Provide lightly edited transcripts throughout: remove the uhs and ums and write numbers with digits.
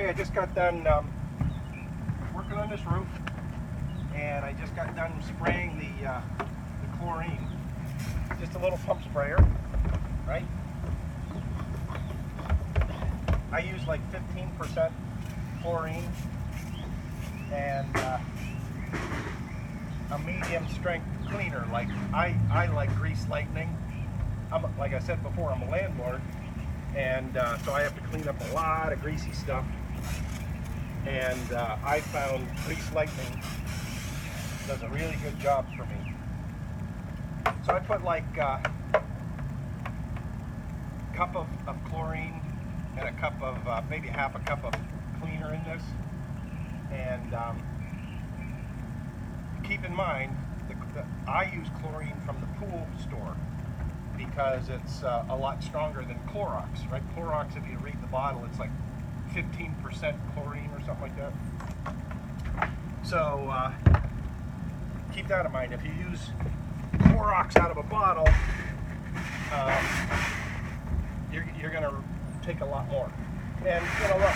Okay, I just got done working on this roof, and I just got done spraying the chlorine. Just a little pump sprayer, right? I use like 15% chlorine and a medium strength cleaner. Like I like Grease Lightning. Like I said before, I'm a landlord, and so I have to clean up a lot of greasy stuff. And I found Grease Lightning does a really good job for me. So I put like a cup of chlorine and a cup of, maybe half a cup of cleaner in this. And keep in mind, I use chlorine from the pool store because it's a lot stronger than Clorox, right? Clorox, if you read the bottle, it's like 15% chlorine or something like that. So keep that in mind. If you use Clorox out of a bottle, you're going to take a lot more. And you know, look,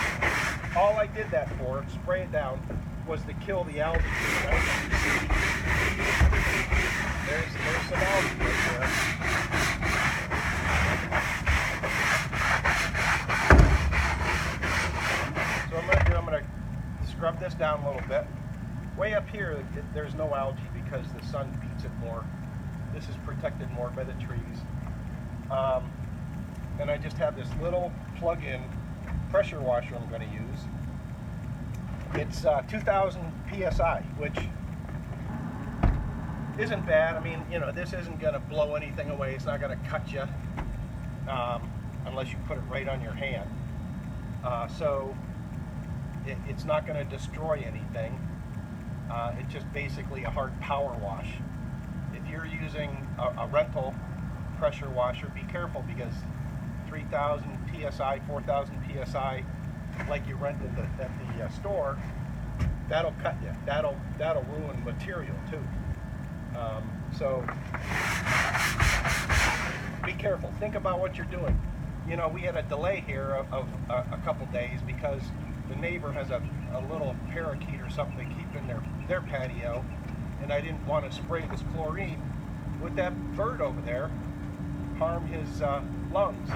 all I did that for, spray it down, was to kill the algae. Right? There's some algae right there. So I'm going to scrub this down a little bit. Way up here, there's no algae because the sun beats it more. This is protected more by the trees. And I just have this little plug-in pressure washer I'm going to use. It's 2,000 psi, which isn't bad. I mean, you know, this isn't going to blow anything away. It's not going to cut you unless you put it right on your hand. So it's not going to destroy anything. It's just basically a hard power wash. If you're using a rental pressure washer, be careful because 3,000 psi, 4,000 psi, like you rented at the store, that'll cut you. That'll ruin material too. So be careful. Think about what you're doing. You know, we had a delay here of a couple days because the neighbor has a little parakeet or something they keep in their patio, and I didn't want to spray this chlorine with that bird over there, harm his lungs.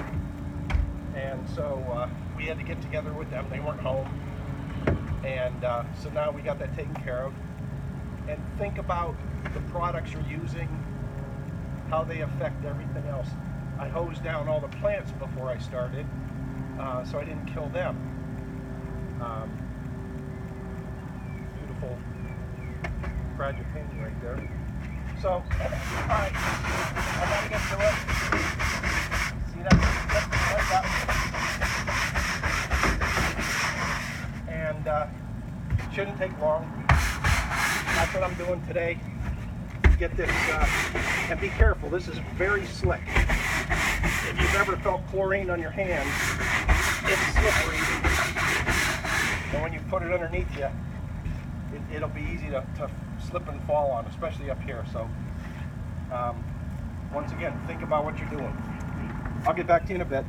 And so we had to get together with them. They weren't home, and so now we got that taken care of. And think about the products you're using, how they affect everything else. I hosed down all the plants before I started, so I didn't kill them. Beautiful frangipani right there. So, all right, I gotta get to it. See that? And shouldn't take long. That's what I'm doing today. Get this, and be careful. This is very slick. If you've ever felt chlorine on your hands, it's slippery. And when you put it underneath you, it'll be easy to slip and fall on, especially up here. So, once again, think about what you're doing. I'll get back to you in a bit.